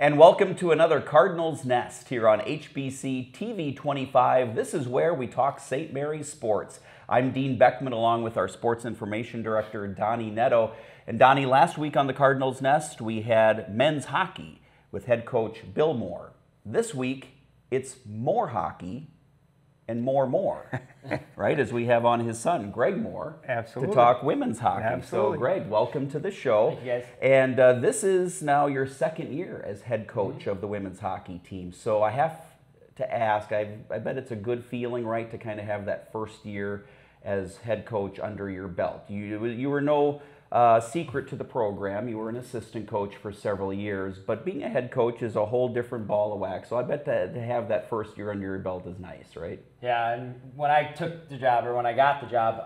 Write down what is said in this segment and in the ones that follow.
And welcome to another Cardinals Nest here on HBC TV 25. This is where we talk St. Mary's sports. I'm Dean Beckman along with our Sports Information Director, Donnie Netto. And Donnie, last week on the Cardinals Nest, we had men's hockey with head coach Bill Moore. This week, it's more hockey and more, right? As we have on his son, Greg Moore, Absolutely. to talk women's hockey. Absolutely. So, Greg, welcome to the show. Thank you, guys. And this is now your second year as head coach of the women's hockey team. So I have to ask, I bet it's a good feeling, right, to kind of have that first year as head coach under your belt. You were no secret to the program. You were an assistant coach for several years, but being a head coach is a whole different ball of wax. So I bet to have that first year under your belt is nice, right? Yeah, and when I took the job, or when I got the job,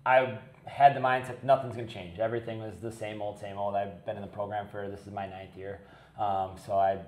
I had the mindset nothing's going to change. Everything was the same old, same old. I've been in the program this is my 9th year. So I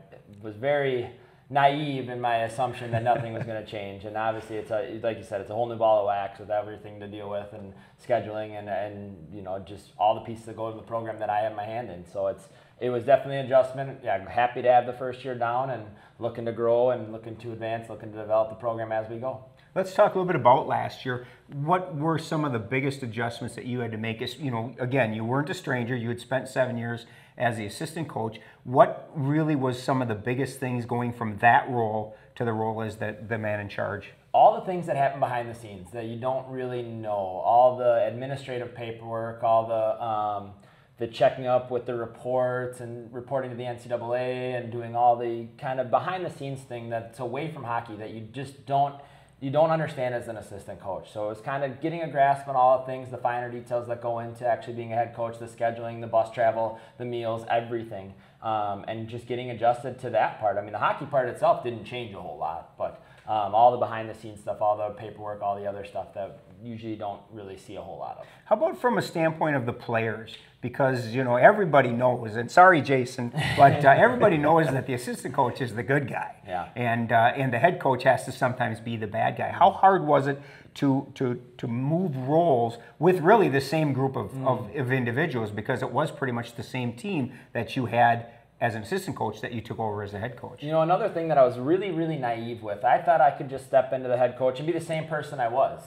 was very naive in my assumption that nothing was going to change. And obviously, like you said, it's a whole new ball of wax with everything to deal with and scheduling and you know, just all the pieces that go to the program that I have my hand in. So it was definitely an adjustment. Yeah, I'm happy to have the first year down and looking to grow and looking to advance, looking to develop the program as we go. Let's talk a little bit about last year. What were some of the biggest adjustments that you had to make? You know, again, you weren't a stranger. You had spent 7 years as the assistant coach. What really was some of the biggest things going from that role to the role as the man in charge? All the things that happen behind the scenes that you don't really know, all the administrative paperwork, all the checking up with the reports and reporting to the NCAA and doing all the kind of behind the scenes thing that's away from hockey that you just don't understand as an assistant coach. So it's kind of getting a grasp on all the things, the finer details that go into actually being a head coach, the scheduling, the bus travel, the meals, everything, and just getting adjusted to that part. I mean, the hockey part itself didn't change a whole lot, but all the behind the scenes stuff, all the paperwork, all the other stuff that usually don't really see a whole lot of. How about from a standpoint of the players? Because, you know, everybody knows, and sorry, Jason, but everybody knows that the assistant coach is the good guy. Yeah. And the head coach has to sometimes be the bad guy. How hard was it to move roles with really the same group of individuals, because it was pretty much the same team that you had as an assistant coach that you took over as a head coach? You know, another thing that I was really, really naive with, I thought I could just step into the head coach and be the same person I was.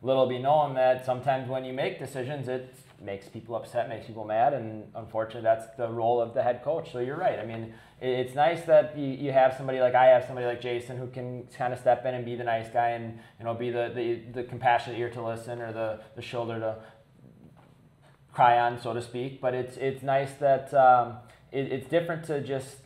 Little be known that sometimes when you make decisions, it makes people upset, makes people mad, and unfortunately that's the role of the head coach. So you're right. I mean, it's nice that you have somebody like I have somebody like Jason who can kind of step in and be the nice guy and, you know, be the compassionate ear to listen or the shoulder to cry on, so to speak. But it's nice that it's different to just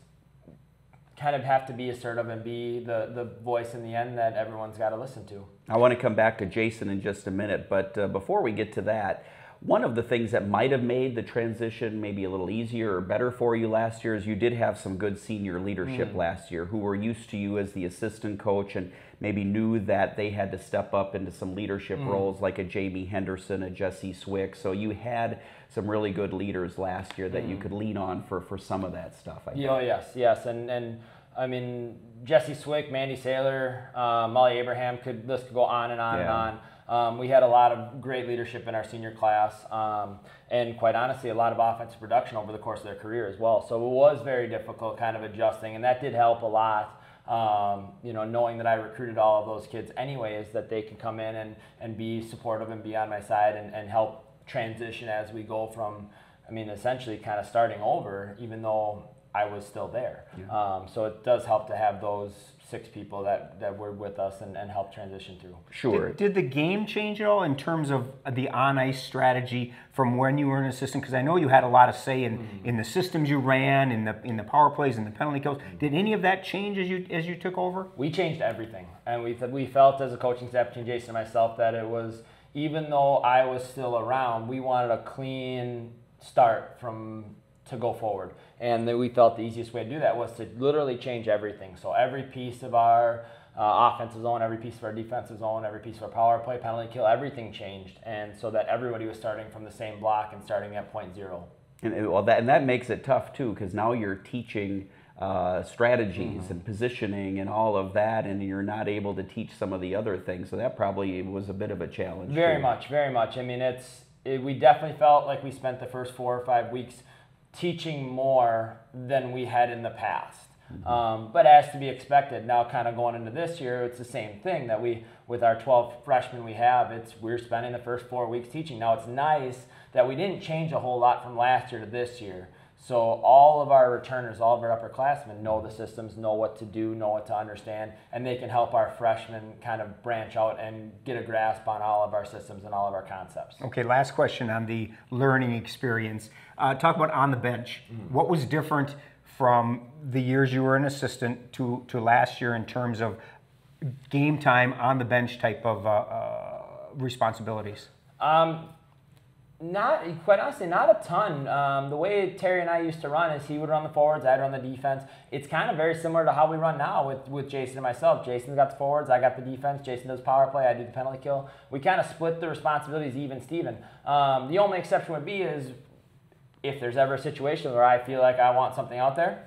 kind of have to be assertive and be the voice in the end that everyone's got to listen to. I want to come back to Jason in just a minute, but before we get to that, one of the things that might have made the transition maybe a little easier or better for you last year is you did have some good senior leadership last year who were used to you as the assistant coach and maybe knew that they had to step up into some leadership roles like a Jamie Henderson, a Jesse Swick. So you had some really good leaders last year that you could lean on for some of that stuff, I think. Oh, yes. And I mean, Jesse Swick, Mandy Saylor, Molly Abraham, list could go on and on and on. We had a lot of great leadership in our senior class, and quite honestly, a lot of offensive production over the course of their career as well. So it was very difficult kind of adjusting, and that did help a lot. You know, knowing that I recruited all of those kids anyway, is that they can come in and be supportive and be on my side and help transition as we go from, I mean, essentially kind of starting over, even though I was still there. Yeah. So it does help to have those 6 people that were with us and help transition through. Sure. Did the game change at all in terms of the on-ice strategy from when you were an assistant? Because I know you had a lot of say in the systems you ran, in the power plays, and the penalty kills. Did any of that change as you took over? We changed everything, and we felt as a coaching staff between Jason and myself that it was, even though I was still around, we wanted a clean start to go forward. And then we felt the easiest way to do that was to literally change everything. So every piece of our offensive zone, every piece of our defensive zone, every piece of our power play, penalty kill, everything changed. And so that everybody was starting from the same block and starting at point 0. And that makes it tough too, because now you're teaching strategies and positioning and all of that, and you're not able to teach some of the other things. So that probably was a bit of a challenge. Very much. I mean, we definitely felt like we spent the first 4 or 5 weeks teaching more than we had in the past. But as to be expected, now kind of going into this year, it's the same thing that with our 12 freshmen we're spending the first 4 weeks teaching. Now it's nice that we didn't change a whole lot from last year to this year. So all of our returners, all of our upperclassmen know the systems, know what to do, know what to understand, and they can help our freshmen kind of branch out and get a grasp on all of our systems and all of our concepts. Okay, last question on the learning experience. Talk about on the bench. What was different from the years you were an assistant to last year in terms of game time on the bench type of responsibilities? Quite honestly, not a ton. The way Terry and I used to run is he would run the forwards, I'd run the defense. It's kind of very similar to how we run now with Jason and myself. Jason's got the forwards, I got the defense. Jason does power play, I do the penalty kill. We kind of split the responsibilities even Steven. The only exception would be is if there's ever a situation where I feel like I want something out there,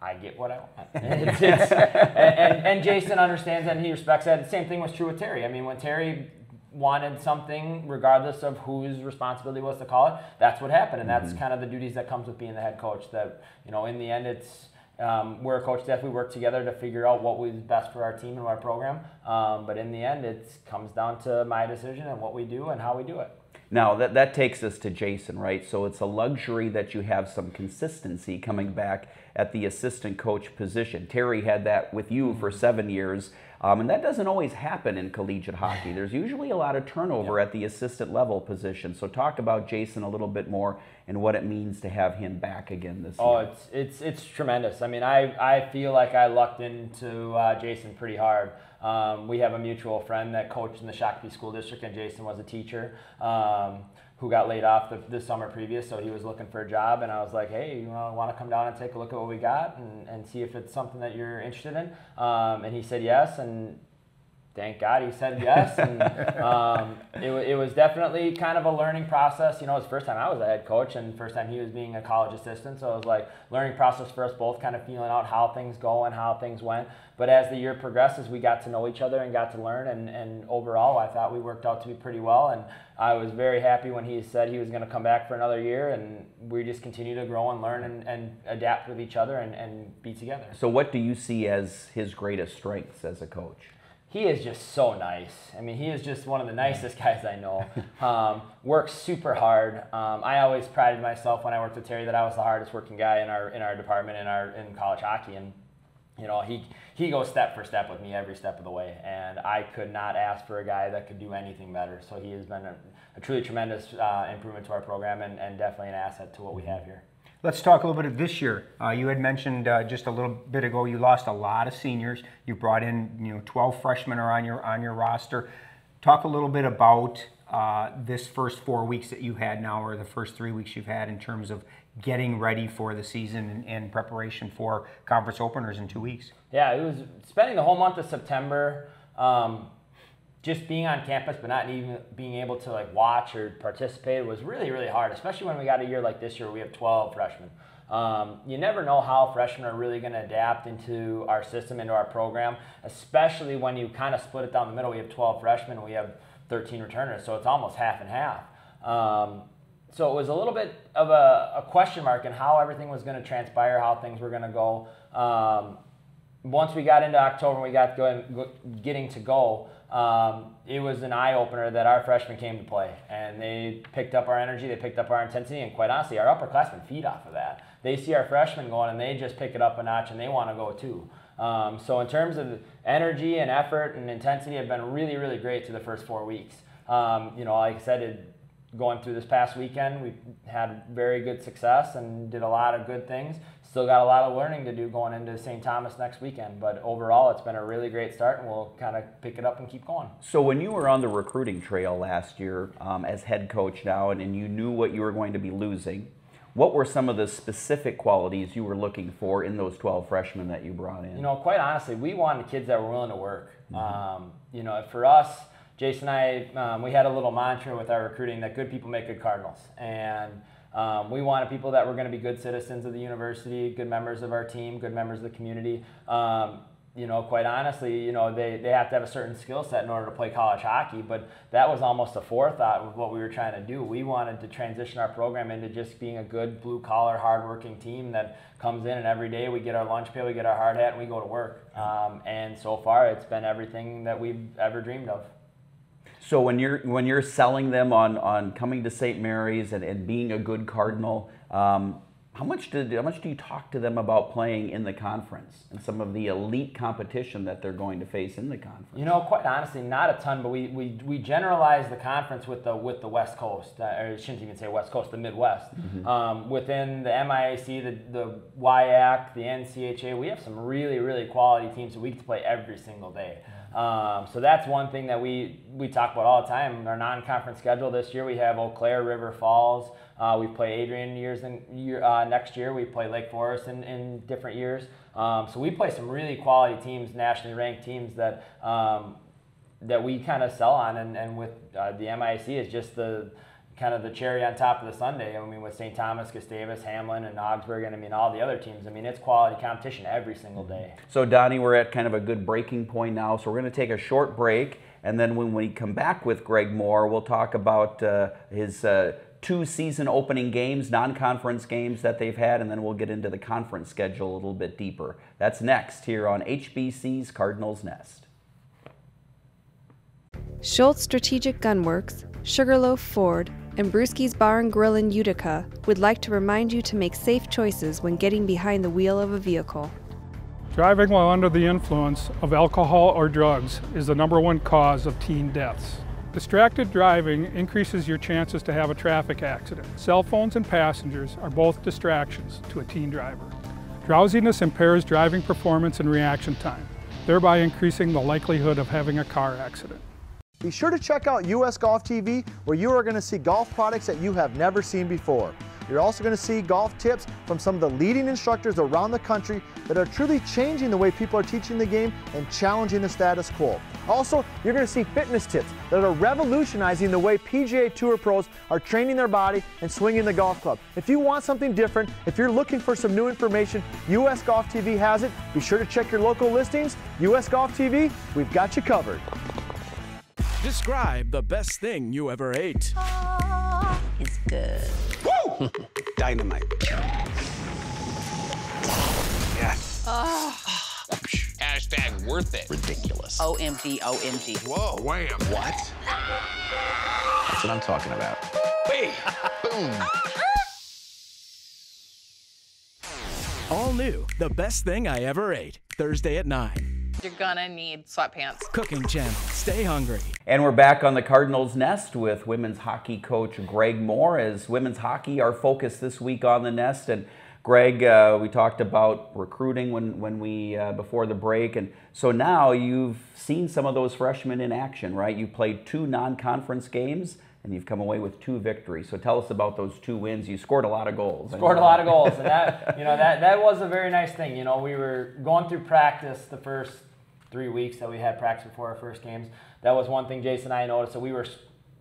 I get what I want. And Jason understands that and he respects that. The same thing was true with Terry. I mean, when Terry wanted something, regardless of whose responsibility was to call it, that's what happened. And that's kind of the duties that comes with being the head coach. That, in the end, it's we're a coach staff. We work together to figure out what was best for our team and our program. But in the end, it comes down to my decision and what we do and how we do it. Now, that takes us to Jason, right? So it's a luxury that you have some consistency coming back at the assistant coach position. Terry had that with you for 7 years, and that doesn't always happen in collegiate hockey. There's usually a lot of turnover at the assistant level position. So talk about Jason a little bit more and what it means to have him back again this year. Oh, it's tremendous. I mean, I feel like I lucked into Jason pretty hard. We have a mutual friend that coached in the Shakopee School District, and Jason was a teacher who got laid off the summer previous, so he was looking for a job, and I was like, hey, you want to come down and take a look at what we got and see if it's something that you're interested in? And he said yes, and thank God he said yes. And it was definitely kind of a learning process. It was the first time I was a head coach and first time he was being a college assistant. So it was like learning process for us both, kind of feeling out how things go and how things went. But as the year progresses, we got to know each other and got to learn. And overall, I thought we worked out to be pretty well. And I was very happy when he said he was going to come back for another year. And we just continue to grow and learn and adapt with each other and be together. So what do you see as his greatest strengths as a coach? He is just so nice. I mean, he is just one of the nicest guys I know. Works super hard. I always prided myself when I worked with Terry that I was the hardest working guy in our department in college hockey. And he goes step for step with me every step of the way. And I could not ask for a guy that could do anything better. So he has been a truly tremendous improvement to our program and definitely an asset to what we have here. Let's talk a little bit of this year. You had mentioned just a little bit ago you lost a lot of seniors. You brought in 12 freshmen are on your roster. Talk a little bit about this first 4 weeks that you had now, or the first 3 weeks you've had in terms of getting ready for the season and preparation for conference openers in 2 weeks. Yeah, it was spending the whole month of September. Just being on campus but not even being able to watch or participate was really, really hard, especially when we got a year like this year where we have 12 freshmen. You never know how freshmen are really going to adapt into our system, into our program, especially when you kind of split it down the middle. We have 12 freshmen and we have 13 returners, so it's almost half and half. So it was a little bit of a question mark in how everything was going to transpire, how things were going to go. Once we got into October and we got getting to go, it was an eye-opener that our freshmen came to play, and they picked up our energy, they picked up our intensity, and quite honestly, our upperclassmen feed off of that. They see our freshmen going, and they just pick it up a notch, and they want to go too. So in terms of energy and effort and intensity, have been really, really great through the first 4 weeks. Like I said, going through this past weekend, we had very good success and did a lot of good things. Still got a lot of learning to do going into St. Thomas next weekend, but overall it's been a really great start and we'll kind of pick it up and keep going. So when you were on the recruiting trail last year as head coach now and you knew what you were going to be losing, what were some of the specific qualities you were looking for in those 12 freshmen that you brought in? Quite honestly, we wanted kids that were willing to work. Mm-hmm. For us, Jason and I, we had a little mantra with our recruiting that good people make good Cardinals. And we wanted people that were going to be good citizens of the university, good members of our team, good members of the community. quite honestly, they have to have a certain skill set in order to play college hockey, but that was almost a forethought of what we were trying to do. We wanted to transition our program into just being a good blue-collar, hard-working team that comes in and every day we get our lunch pail, we get our hard hat, and we go to work. And so far, it's been everything that we've ever dreamed of. So when you're selling them on coming to St. Mary's and being a good Cardinal, how much do you talk to them about playing in the conference and some of the elite competition that they're going to face in the conference? Quite honestly, not a ton, but we generalize the conference with the West Coast, or I shouldn't even say West Coast, the Midwest. Within the MIAC, the WIAC, the NCHA, we have some really, really quality teams that we get to play every single day. So that's one thing that we talk about all the time. Our non-conference schedule this year, we have Eau Claire, River Falls. We play Adrian next year. We play Lake Forest in different years. So we play some really quality teams, nationally ranked teams that we kind of sell on. And with the MIAC is just the kind of the cherry on top of the sundae. I mean, with St. Thomas, Gustavus, Hamlin, and Augsburg, and all the other teams. It's quality competition every single day. So Donnie, we're at kind of a good breaking point now. So we're going to take a short break, and then when we come back with Greg Moore, we'll talk about his 2 season opening games, non-conference games that they've had, and then we'll get into the conference schedule a little bit deeper. That's next here on HBC's Cardinals Nest. Schultz Strategic Gunworks, Sugarloaf Ford, and Brewski's Bar and Grill in Utica would like to remind you to make safe choices when getting behind the wheel of a vehicle. Driving while under the influence of alcohol or drugs is the #1 cause of teen deaths. Distracted driving increases your chances to have a traffic accident. Cell phones and passengers are both distractions to a teen driver. Drowsiness impairs driving performance and reaction time, thereby increasing the likelihood of having a car accident. Be sure to check out US Golf TV, where you are going to see golf products that you have never seen before. You're also going to see golf tips from some of the leading instructors around the country that are truly changing the way people are teaching the game and challenging the status quo. Also, you're going to see fitness tips that are revolutionizing the way PGA Tour pros are training their body and swinging the golf club. If you want something different, if you're looking for some new information, US Golf TV has it. Be sure to check your local listings. US Golf TV, we've got you covered. Describe the best thing you ever ate. It's good. Woo! Dynamite. Yes. Hashtag worth it. Ridiculous. OMG, OMG. Whoa. Wham. What? That's what I'm talking about. Hey. Boom. All new, the best thing I ever ate. Thursday at 9. You're gonna need sweatpants. Cooking Channel. Stay hungry. And we're back on the Cardinals Nest with women's hockey coach Greg Moore. As women's hockey, our focus this week on the Nest. And Greg, we talked about recruiting when we before the break, and so now you've seen some of those freshmen in action, right? You played 2 non-conference games, and you've come away with 2 victories. So tell us about those 2 wins. You scored a lot of goals. Scored a lot of goals, and that was a very nice thing. We were going through practice the first 3 weeks that we had practice before our first games. That was one thing Jason and I noticed. So we were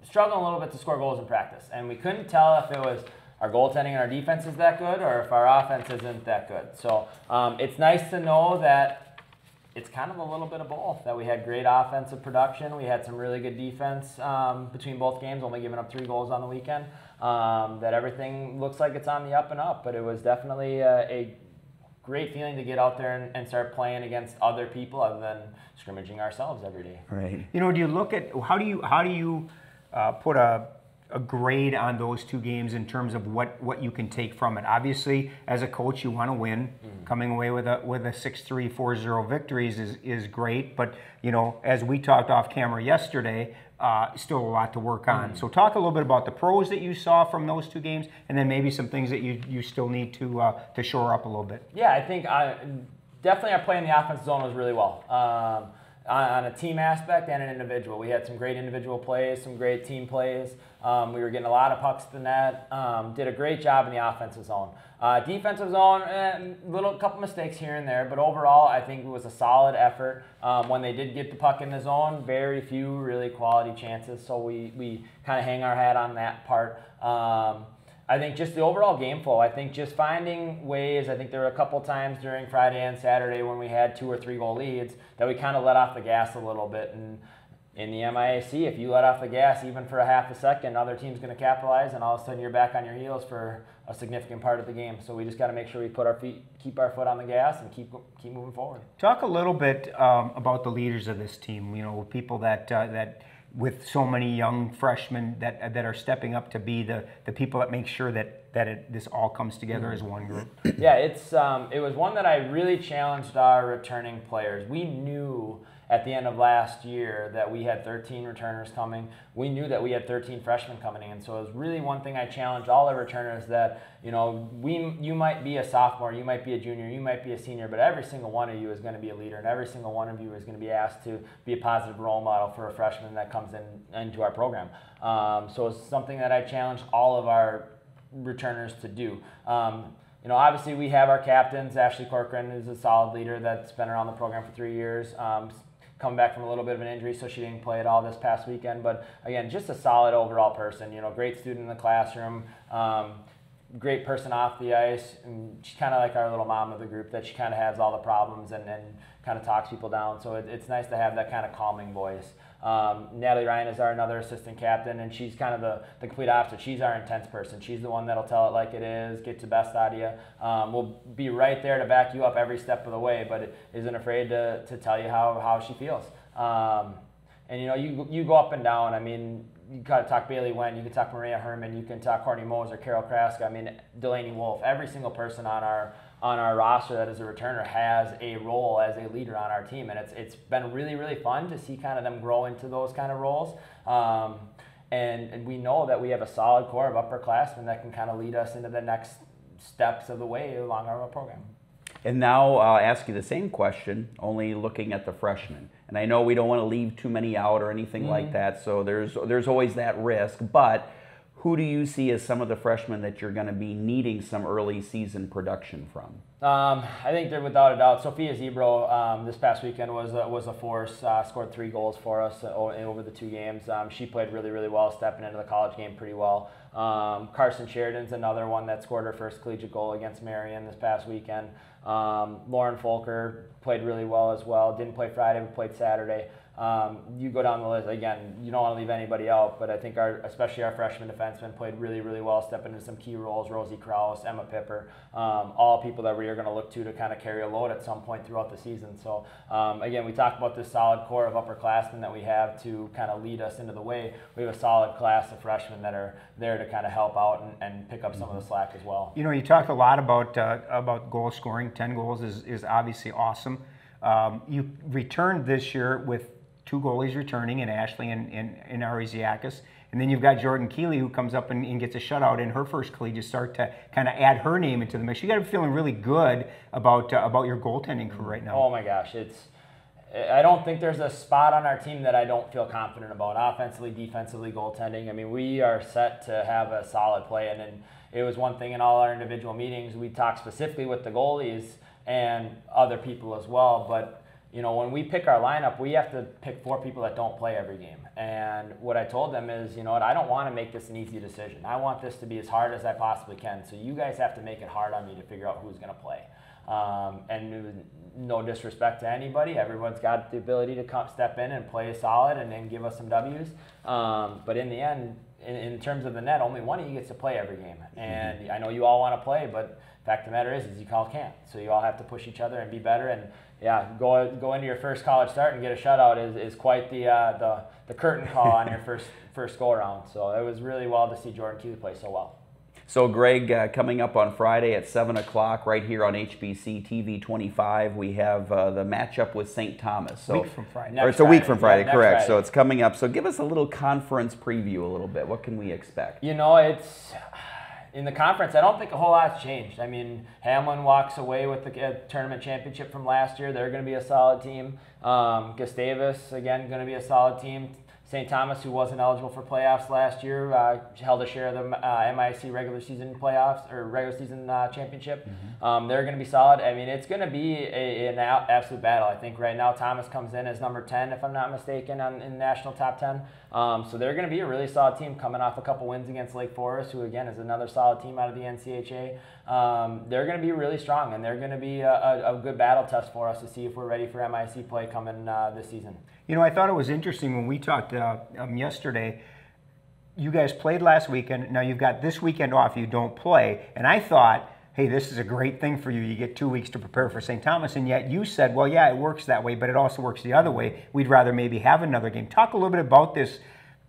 struggling a little bit to score goals in practice, and we couldn't tell if it was our goaltending and our defense is that good or if our offense isn't that good. So it's nice to know that it's kind of a little bit of both, that we had great offensive production. We had some really good defense between both games, only giving up 3 goals on the weekend. That everything looks like it's on the up and up, but it was definitely a great feeling to get out there and start playing against other people other than scrimmaging ourselves every day. Right. Do you look at, how do you put a grade on those 2 games in terms of what you can take from it? Obviously, as a coach, you want to win. Coming away with a 6-3, 4-0 victories is great, but as we talked off camera yesterday, still a lot to work on. So talk a little bit about the pros that you saw from those 2 games, and then maybe some things that you still need to shore up a little bit. Yeah, I think definitely our play in the offensive zone was really well. On a team aspect and an individual. We had some great individual plays, some great team plays. We were getting a lot of pucks to the net. Did a great job in the offensive zone. Defensive zone, couple mistakes here and there, but overall I think it was a solid effort. When they did get the puck in the zone, very few really quality chances, so we kind of hang our hat on that part. I think just the overall game flow. I think just finding ways. I think there were a couple times during Friday and Saturday when we had 2 or 3 goal leads that we kind of let off the gas a little bit. And in the MIAC, if you let off the gas even for a half a second, other team's going to capitalize, and all of a sudden you're back on your heels for a significant part of the game. So we just got to make sure we keep our foot on the gas and keep moving forward. Talk a little bit about the leaders of this team. You know, people that with so many young freshmen that are stepping up to be the people that make sure that this all comes together as one group. Yeah, it was one that I really challenged our returning players. We knew at the end of last year that we had 13 returners coming. We knew that we had 13 freshmen coming in. So it was really one thing I challenged all the returners that, you know, you might be a sophomore, you might be a junior, you might be a senior, but every single one of you is going to be a leader, and every single one of you is going to be asked to be a positive role model for a freshman that comes into our program. So it's something that I challenged all of our returners to do. You know, obviously we have our captains. Ashley Corcoran is a solid leader that's been around the program for 3 years. Coming back from a little bit of an injury, so she didn't play at all this past weekend. But again, just a solid overall person. You know, great student in the classroom, great person off the ice, and she's kind of like our little mom of the group. That she kind of has all the problems and kind of talks people down. So it's nice to have that kind of calming voice. Natalie Ryan is another assistant captain, and she's kind of the complete opposite. She's our intense person. She's the one that'll tell it like it is, get the best out of you. We'll be right there to back you up every step of the way, but isn't afraid to tell you how she feels. And you know, you go up and down. I mean, you got to talk Bailey Wen, you can talk Maria Herman, you can talk Courtney Moser, Carol Kraska. I mean, Delaney Wolf. Every single person on our roster that is a returner has a role as a leader on our team, and it's been really, really fun to see kind of them grow into those kind of roles. And we know that we have a solid core of upperclassmen that can kind of lead us into the next steps of the way along our program. And now I'll ask you the same question, only looking at the freshmen. And I know we don't want to leave too many out or anything like that, so there's always that risk. But who do you see as some of the freshmen that you're going to be needing some early season production from? I think that without a doubt, Sophia Zebro this past weekend was a force. Scored 3 goals for us over the 2 games. She played really, really well, stepping into the college game pretty well. Carson Sheridan's another one that scored her first collegiate goal against Marion this past weekend. Lauren Folker played really well as well. Didn't play Friday, but played Saturday. You go down the list, again, you don't want to leave anybody out, but I think especially our freshman defensemen played really, really well, stepping into some key roles. Rosie Krause, Emma Pipper, all people that we are going to look to kind of carry a load at some point throughout the season. So again, we talk about this solid core of upperclassmen that we have to kind of lead us into the way. We have a solid class of freshmen that are there to kind of help out and pick up some of the slack as well. You know, you talked a lot about goal scoring. 10 goals is obviously awesome. You returned this year with 2 goalies returning, in Ashley and Ari Ziakis. And then you've got Jordan Keeley, who comes up and gets a shutout in her first collegiate start to kind of add her name into the mix. You got to be feeling really good about your goaltending crew right now. Oh my gosh, I don't think there's a spot on our team that I don't feel confident about. Offensively, defensively, goaltending. I mean, we are set to have a solid play. And then it was one thing in all our individual meetings. We talked specifically with the goalies and other people as well, but you know, when we pick our lineup, we have to pick 4 people that don't play every game. And what I told them is, you know what, I don't want to make this an easy decision. I want this to be as hard as I possibly can. So you guys have to make it hard on me to figure out who's going to play. And no disrespect to anybody. Everyone's got the ability to step in and play solid and then give us some W's. But in the end, in terms of the net, only one of you gets to play every game. And I know you all want to play, but the fact of the matter is you all can't. So you all have to push each other and be better. And yeah, go into your first college start and get a shutout is quite the curtain call on your first go around. So it was really well to see Jordan Keeley play so well. So Greg, coming up on Friday at 7 o'clock right here on HBC TV 25, we have the matchup with St. Thomas. So, a week from Friday. Or it's a week from Friday, yeah, correct. Friday. So it's coming up. So give us a little conference preview a little bit. What can we expect? You know, it's in the conference, I don't think a whole lot's changed. I mean, Hamlin walks away with the tournament championship from last year. They're going to be a solid team. Gustavus, again, going to be a solid team. St. Thomas, who wasn't eligible for playoffs last year, held a share of the MIC regular season playoffs or regular season championship. They're going to be solid. I mean, it's going to be an absolute battle. I think right now Thomas comes in as number 10, if I'm not mistaken, in the national top 10. So they're going to be a really solid team coming off a couple wins against Lake Forest, who again is another solid team out of the NCHA. They're going to be really strong, and they're going to be a good battle test for us to see if we're ready for MIC play coming this season. You know, I thought it was interesting when we talked yesterday. You guys played last weekend. Now you've got this weekend off. You don't play. And I thought, hey, this is a great thing for you. You get 2 weeks to prepare for St. Thomas. And yet you said, well, yeah, it works that way, but it also works the other way. We'd rather maybe have another game. Talk a little bit about this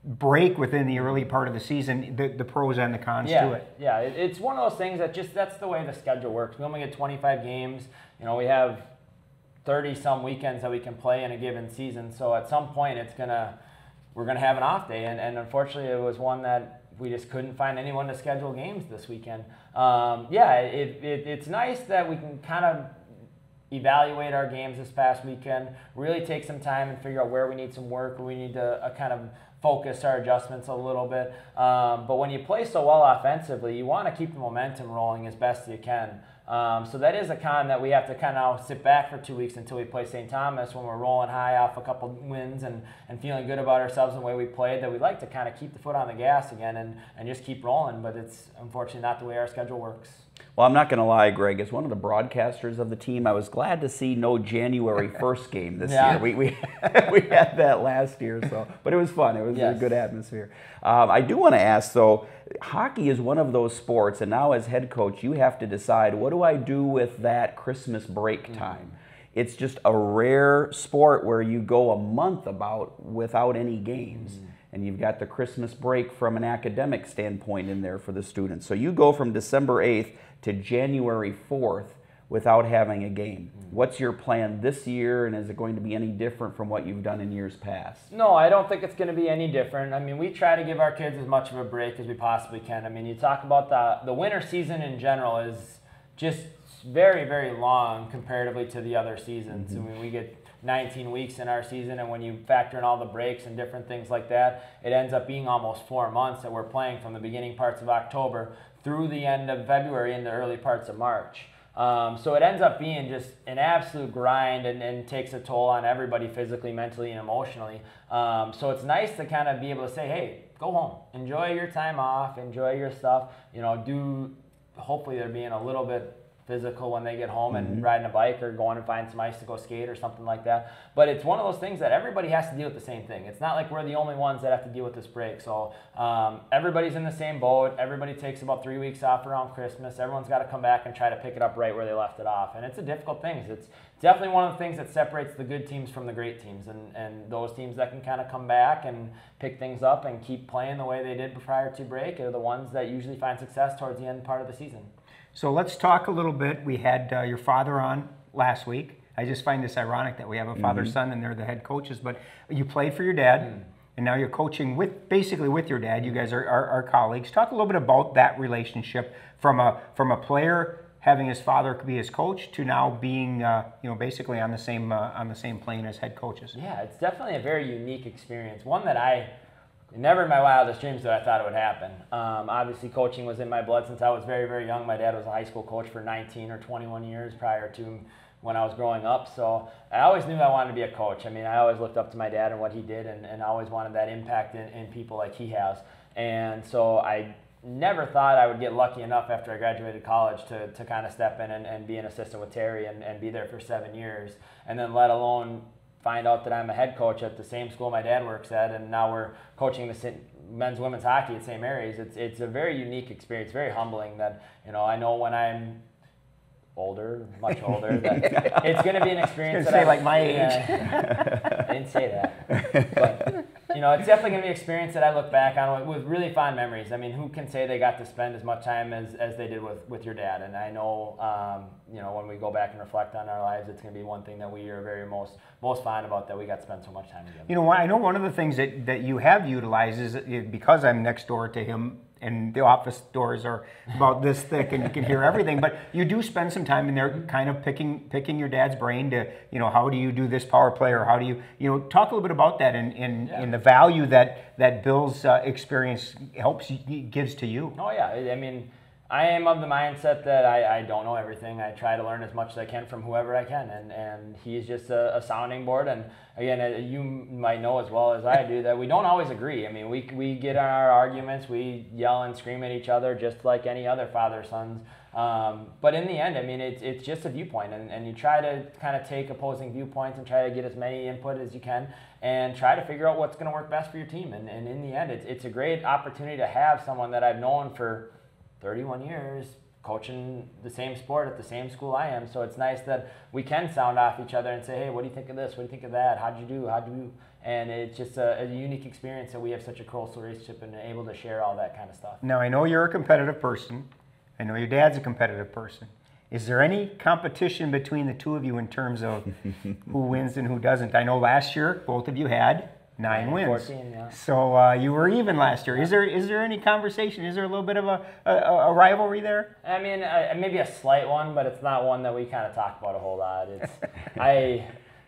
break within the early part of the season, the pros and the cons to it. Yeah, it's one of those things that that's the way the schedule works. We only get 25 games. You know, we have 30-some weekends that we can play in a given season. So at some point, we're gonna have an off day, and unfortunately, it was one that we just couldn't find anyone to schedule games this weekend. It's nice that we can kind of evaluate our games this past weekend, really take some time and figure out where we need some work, where we need to kind of focus our adjustments a little bit. But when you play so well offensively, you want to keep the momentum rolling as best you can. So that is a con that we have to kind of sit back for 2 weeks until we play St. Thomas, when we're rolling high off a couple wins and feeling good about ourselves and the way we played, that we'd like to kind of keep the foot on the gas again and just keep rolling. But it's unfortunately not the way our schedule works. Well, I'm not going to lie, Greg. As one of the broadcasters of the team, I was glad to see no January 1st game this year. We had that last year, but it was fun. It was a good atmosphere. I do want to ask, though, hockey is one of those sports, and now as head coach, you have to decide, what do I do with that Christmas break time? It's just a rare sport where you go a month without any games. And you've got the Christmas break from an academic standpoint in there for the students. So you go from December 8th to January 4th without having a game. What's your plan this year, and is it going to be any different from what you've done in years past? No, I don't think it's going to be any different. I mean, we try to give our kids as much of a break as we possibly can. I mean, you talk about the winter season in general is just very, very long comparatively to the other seasons. I mean, we get 19 weeks in our season, and when you factor in all the breaks and different things like that, it ends up being almost 4 months that we're playing, from the beginning parts of October through the end of February and the early parts of March. So it ends up being just an absolute grind and takes a toll on everybody physically, mentally, and emotionally. So it's nice to kind of be able to say, hey, go home, enjoy your time off, enjoy your stuff. You know, hopefully they're being a little bit physical when they get home and riding a bike or going and find some ice to go skate or something like that. But it's one of those things that everybody has to deal with the same thing. It's not like we're the only ones that have to deal with this break. So everybody's in the same boat. Everybody takes about 3 weeks off around Christmas. Everyone's got to come back and try to pick it up right where they left it off. And it's a difficult thing. It's definitely one of the things that separates the good teams from the great teams. And those teams that can kind of come back and pick things up and keep playing the way they did prior to break are the ones that usually find success towards the end part of the season. So let's talk a little bit. We had your father on last week. I just find this ironic that we have a father-son and they're the head coaches. But you played for your dad, and now you're coaching basically with your dad. You guys are colleagues. Talk a little bit about that relationship from a player having his father be his coach to now being basically on the same plane as head coaches. Yeah, it's definitely a very unique experience. One that never in my wildest dreams that I thought it would happen. Obviously, coaching was in my blood since I was very, very young. My dad was a high school coach for 19 or 21 years prior to when I was growing up. So I always knew I wanted to be a coach. I mean, I always looked up to my dad and what he did, and I always wanted that impact in people like he has. And so I never thought I would get lucky enough after I graduated college to kind of step in and be an assistant with Terry and be there for 7 years. And then let alone find out that I'm a head coach at the same school my dad works at, and now we're coaching the men's women's hockey at St. Mary's. It's a very unique experience, very humbling that, I know when I'm older, much older, that it's going to be an experience that I like my age. I didn't say that. But, it's definitely going to be an experience that I look back on with really fond memories. I mean, who can say they got to spend as much time as they did with your dad? And I know, when we go back and reflect on our lives, it's going to be one thing that we are very most fond about, that we got to spend so much time together. I know one of the things that you have utilized is, because I'm next door to him and the office doors are about this thick, and you can hear everything. But you do spend some time in there, kind of picking your dad's brain to, how do you do this power play, or how do you, talk a little bit about that in the value that Bill's experience gives to you. Oh yeah, I mean, I am of the mindset that I don't know everything. I try to learn as much as I can from whoever I can, and he's just a sounding board. And again, you might know as well as I do that we don't always agree. I mean, we get in our arguments, we yell and scream at each other just like any other father-sons. But in the end, I mean, it's just a viewpoint, and you try to kind of take opposing viewpoints and try to get as many input as you can and try to figure out what's going to work best for your team. And in the end, it's a great opportunity to have someone that I've known for 31 years coaching the same sport at the same school I am. So it's nice that we can sound off each other and say, hey, what do you think of this? What do you think of that? How'd you do? And it's just a unique experience that we have such a close relationship and able to share all that kind of stuff. Now, I know you're a competitive person. I know your dad's a competitive person. Is there any competition between the two of you in terms of who wins and who doesn't? I know last year both of you had 9 wins. 14, yeah. So you were even last year. Is there any conversation? Is there a little bit of a rivalry there? I mean, maybe a slight one, but it's not one that we kind of talk about a whole lot. It's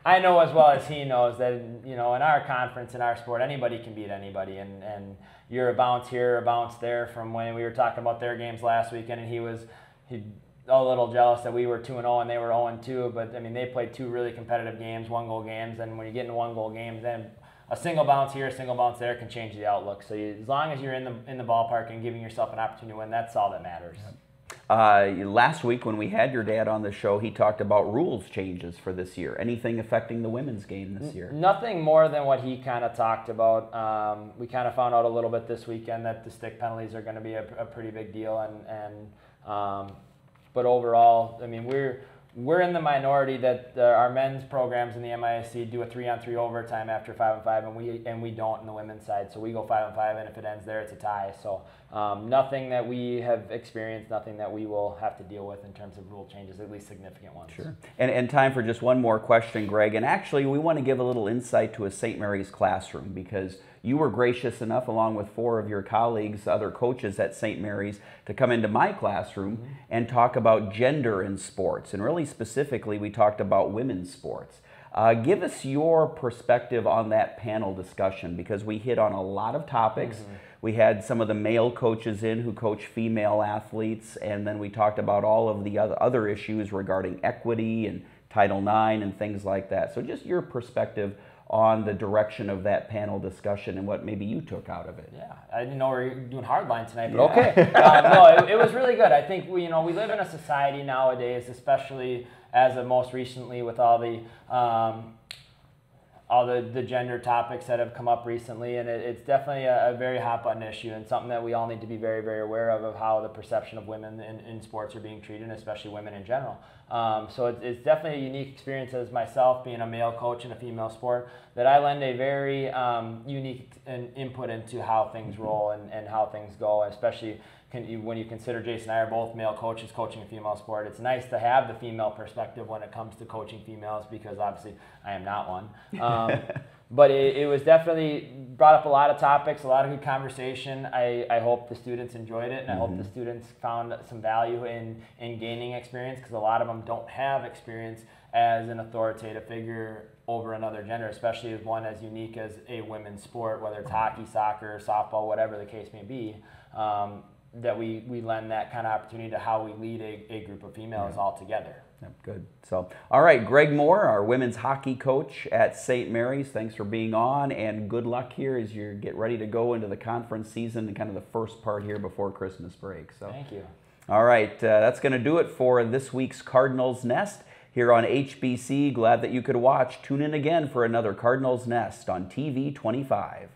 I know as well as he knows that, in our conference, in our sport, anybody can beat anybody, and you're a bounce here, a bounce there. From when we were talking about their games last weekend, and he a little jealous that we were 2-0 and they were 0-2. But I mean, they played 2 really competitive games, 1-goal games, and when you get into 1-goal games, then a single bounce here, a single bounce there can change the outlook. So as long as you're in the ballpark and giving yourself an opportunity to win, that's all that matters. Last week when we had your dad on the show, he talked about rules changes for this year. Anything affecting the women's game this year? Nothing more than what he kind of talked about. We kind of found out a little bit this weekend that the stick penalties are going to be a pretty big deal, but overall, I mean, we're in the minority that our men's programs in the MISC do a 3-on-3 overtime after 5-on-5, and we don't in the women's side. So we go 5-on-5, and if it ends there, it's a tie. So nothing that we have experienced, nothing that we will have to deal with in terms of rule changes, at least significant ones. Sure. And time for just one more question, Greg. And actually, we want to give a little insight to a St. Mary's classroom, because you were gracious enough, along with 4 of your colleagues, other coaches at St. Mary's, to come into my classroom and talk about gender in sports. And really specifically, we talked about women's sports. Give us your perspective on that panel discussion, because we hit on a lot of topics. We had some of the male coaches in who coach female athletes, and then we talked about all of the other issues regarding equity and Title IX and things like that. So just your perspective on the direction of that panel discussion and what maybe you took out of it. Yeah, I didn't know we were doing hardline tonight. But okay. No, it was really good. I think we live in a society nowadays, especially as of most recently with all the gender topics that have come up recently, and it's definitely a very hot button issue, and something that we all need to be very, very aware of how the perception of women in sports are being treated, and especially women in general. So it's definitely a unique experience as myself being a male coach in a female sport, that I lend a very unique input into how things roll and how things go, especially when you consider Jason and I are both male coaches coaching a female sport. It's nice to have the female perspective when it comes to coaching females, because obviously I am not one. But it was definitely brought up a lot of topics, a lot of good conversation. I hope the students enjoyed it, and I hope the students found some value in gaining experience, because a lot of them don't have experience as an authoritative figure over another gender, especially as one as unique as a women's sport, whether it's hockey, soccer, softball, whatever the case may be. That we lend that kind of opportunity to how we lead a group of females all together. Good. So, all right, Greg Moore, our women's hockey coach at St. Mary's, thanks for being on, and good luck here as you get ready to go into the conference season and kind of the first part here before Christmas break. So, thank you. All right, that's going to do it for this week's Cardinals Nest here on HBC. Glad that you could watch. Tune in again for another Cardinals Nest on TV 25.